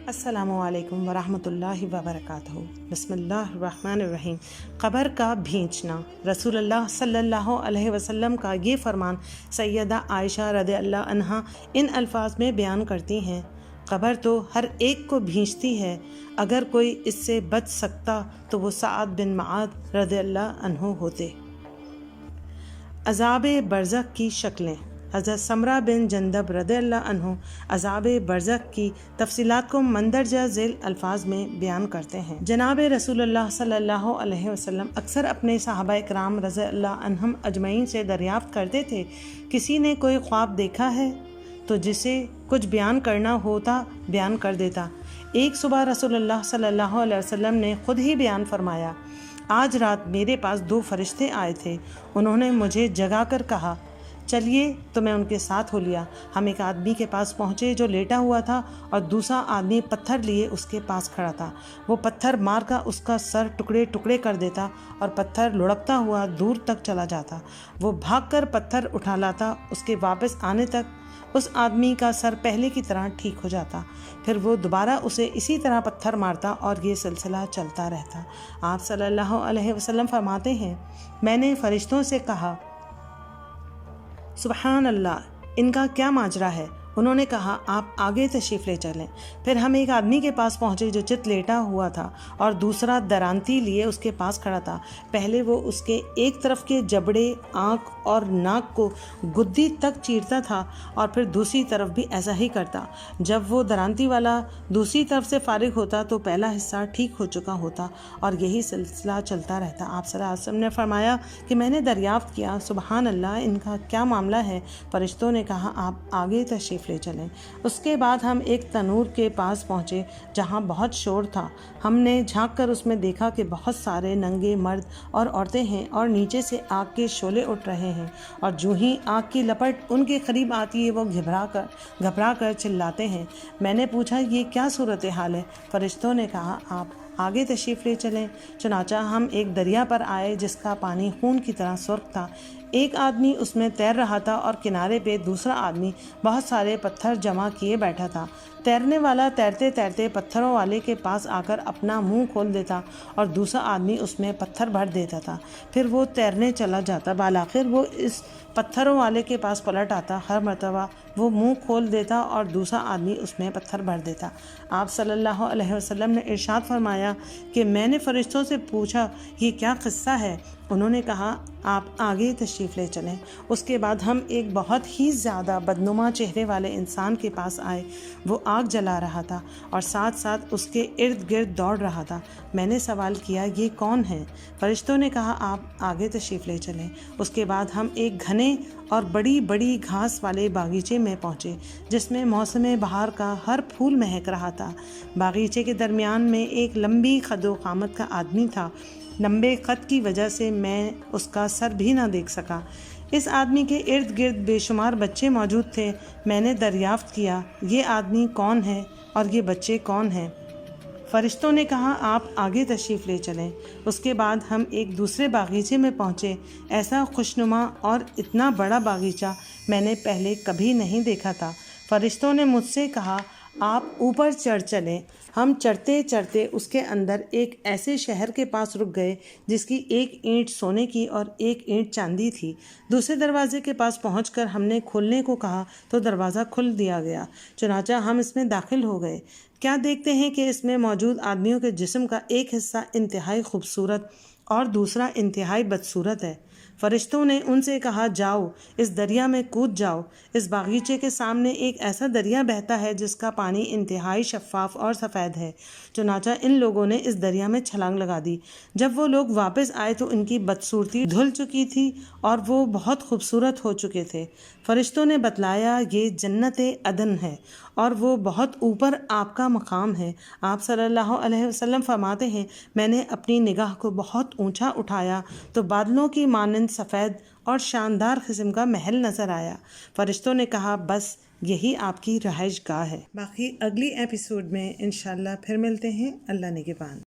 السلام علیکم ورحمۃ اللہ وبرکاتہ۔ بسم اللہ الرحمن الرحیم۔ قبر کا بھینچنا۔ رسول اللہ صلی اللہ علیہ وسلم کا یہ فرمان سیدہ عائشہ رضی اللہ عنہا ان الفاظ میں بیان کرتی ہیں: قبر تو ہر ایک کو بھینچتی ہے، اگر کوئی اس سے بچ سکتا تو وہ سعد بن معاذ رضی اللہ عنہ ہوتے۔ عذاب برزخ کی شکلیں۔ حضرت سمرہ بن جندب رضی اللہ عنہ عذاب برزخ کی تفصیلات کو مندرجہ ذیل الفاظ میں بیان کرتے ہیں۔ جناب رسول اللہ صلی اللہ علیہ وسلم اکثر اپنے صحابہ کرام رضی اللہ عنہم اجمعین سے دریافت کرتے تھے: کسی نے کوئی خواب دیکھا ہے؟ تو جسے کچھ بیان کرنا ہوتا بیان کر دیتا۔ ایک صبح رسول اللہ صلی اللہ علیہ وسلم نے خود ہی بیان فرمایا: آج رات میرے پاس 2 فرشتے آئے تھے، انہوں نے مجھے جگا کر کہا چلیے، تو میں ان کے ساتھ ہو لیا۔ ہم ایک آدمی کے پاس پہنچے جو لیٹا ہوا تھا اور دوسرا آدمی پتھر لیے اس کے پاس کھڑا تھا۔ وہ پتھر مار کر اس کا سر ٹکڑے ٹکڑے کر دیتا اور پتھر لڑکتا ہوا دور تک چلا جاتا۔ وہ بھاگ کر پتھر اٹھا لاتا، اس کے واپس آنے تک اس آدمی کا سر پہلے کی طرح ٹھیک ہو جاتا۔ پھر وہ دوبارہ اسے اسی طرح پتھر مارتا اور یہ سلسلہ چلتا رہتا۔ آپ صلی اللہ علیہ وسلم فرماتے ہیں: میں نے فرشتوں سے کہا سبحان اللہ، ان کا کیا ماجرا ہے؟ انہوں نے کہا آپ آگے تشریف لے چلیں۔ پھر ہم ایک آدمی کے پاس پہنچے جو چت لیٹا ہوا تھا اور دوسرا درانتی لیے اس کے پاس کھڑا تھا۔ پہلے وہ اس کے ایک طرف کے جبڑے، آنکھ اور ناک کو گدی تک چیرتا تھا اور پھر دوسری طرف بھی ایسا ہی کرتا۔ جب وہ درانتی والا دوسری طرف سے فارغ ہوتا تو پہلا حصہ ٹھیک ہو چکا ہوتا اور یہی سلسلہ چلتا رہتا۔ آپ صلی اللہ علیہ وسلم نے فرمایا کہ میں نے دریافت کیا سبحان اللہ، ان کا کیا معاملہ ہے؟ فرشتوں نے کہا آپ آگے تشریف لے چلیں۔ اس کے بعد ہم ایک تنور کے پاس پہنچے جہاں بہت شور تھا۔ ہم نے جھانک کر اس میں دیکھا کہ بہت سارے ننگے مرد اور عورتیں ہیں اور نیچے سے آگ کے شعلے اٹھ رہے ہیں، اور جو ہی آگ کی لپٹ ان کے قریب آتی ہے وہ گھبرا کر چلاتے ہیں۔ میں نے پوچھا یہ کیا صورتحال ہے؟ فرشتوں نے کہا آپ آگے تشریف لے چلیں۔ چنانچہ ہم ایک دریا پر آئے جس کا پانی خون کی طرح سرخ تھا۔ ایک آدمی اس میں تیر رہا تھا اور کنارے پہ دوسرا آدمی بہت سارے پتھر جمع کیے بیٹھا تھا۔ تیرنے والا تیرتے تیرتے پتھروں والے کے پاس آ کر اپنا منہ کھول دیتا اور دوسرا آدمی اس میں پتھر بھر دیتا تھا۔ پھر وہ تیرنے چلا جاتا، بالآخر وہ اس پتھروں والے کے پاس پلٹ آتا۔ ہر مرتبہ وہ منہ کھول دیتا اور دوسرا آدمی اس میں پتھر بھر دیتا۔ آپ صلی اللہ علیہ وسلم نے ارشاد فرمایا کہ میں نے فرشتوں سے پوچھا یہ کیا قصہ ہے؟ انہوں نے کہا آپ آگے تشریف لے چلیں۔ اس کے بعد ہم ایک بہت ہی زیادہ بدنما چہرے والے انسان کے پاس آئے۔ وہ آگ جلا رہا تھا اور ساتھ ساتھ اس کے ارد گرد دوڑ رہا تھا۔ میں نے سوال کیا یہ کون ہے؟ فرشتوں نے کہا آپ آگے تشریف لے چلیں۔ اس کے بعد ہم ایک گھنے اور بڑی بڑی گھاس والے باغیچے میں پہنچے جس میں موسم بہار کا ہر پھول مہک رہا تھا۔ باغیچے کے درمیان میں ایک لمبی قد و قامت کا آدمی تھا۔ لمبے قد کی وجہ سے میں اس کا سر بھی نہ دیکھ سکا۔ اس آدمی کے ارد گرد بے شمار بچے موجود تھے۔ میں نے دریافت کیا یہ آدمی کون ہے اور یہ بچے کون ہیں؟ فرشتوں نے کہا آپ آگے تشریف لے چلیں۔ اس کے بعد ہم ایک دوسرے باغیچے میں پہنچے۔ ایسا خوشنما اور اتنا بڑا باغیچہ میں نے پہلے کبھی نہیں دیکھا تھا۔ فرشتوں نے مجھ سے کہا آپ اوپر چڑھ چلیں۔ ہم چڑھتے چڑھتے اس کے اندر ایک ایسے شہر کے پاس رک گئے جس کی ایک اینٹ سونے کی اور ایک اینٹ چاندی تھی۔ دوسرے دروازے کے پاس پہنچ کر ہم نے کھولنے کو کہا تو دروازہ کھل دیا گیا۔ چنانچہ ہم اس میں داخل ہو گئے۔ کیا دیکھتے ہیں کہ اس میں موجود آدمیوں کے جسم کا ایک حصہ انتہائی خوبصورت اور دوسرا انتہائی بدصورت ہے۔ فرشتوں نے ان سے کہا جاؤ اس دریا میں کود جاؤ۔ اس باغیچے کے سامنے ایک ایسا دریا بہتا ہے جس کا پانی انتہائی شفاف اور سفید ہے۔ چنانچہ ان لوگوں نے اس دریا میں چھلانگ لگا دی۔ جب وہ لوگ واپس آئے تو ان کی بدصورتی دھل چکی تھی اور وہ بہت خوبصورت ہو چکے تھے۔ فرشتوں نے بتلایا یہ جنت عدن ہے اور وہ بہت اوپر آپ کا مقام ہے۔ آپ صلی اللہ علیہ وسلم فرماتے ہیں میں نے اپنی نگاہ کو بہت اونچا اٹھایا تو بادلوں کی مانند سفید اور شاندار قسم کا محل نظر آیا۔ فرشتوں نے کہا بس یہی آپ کی رہائش گاہ ہے۔ باقی اگلی ایپیسوڈ میں انشاءاللہ پھر ملتے ہیں۔ اللہ نگہبان۔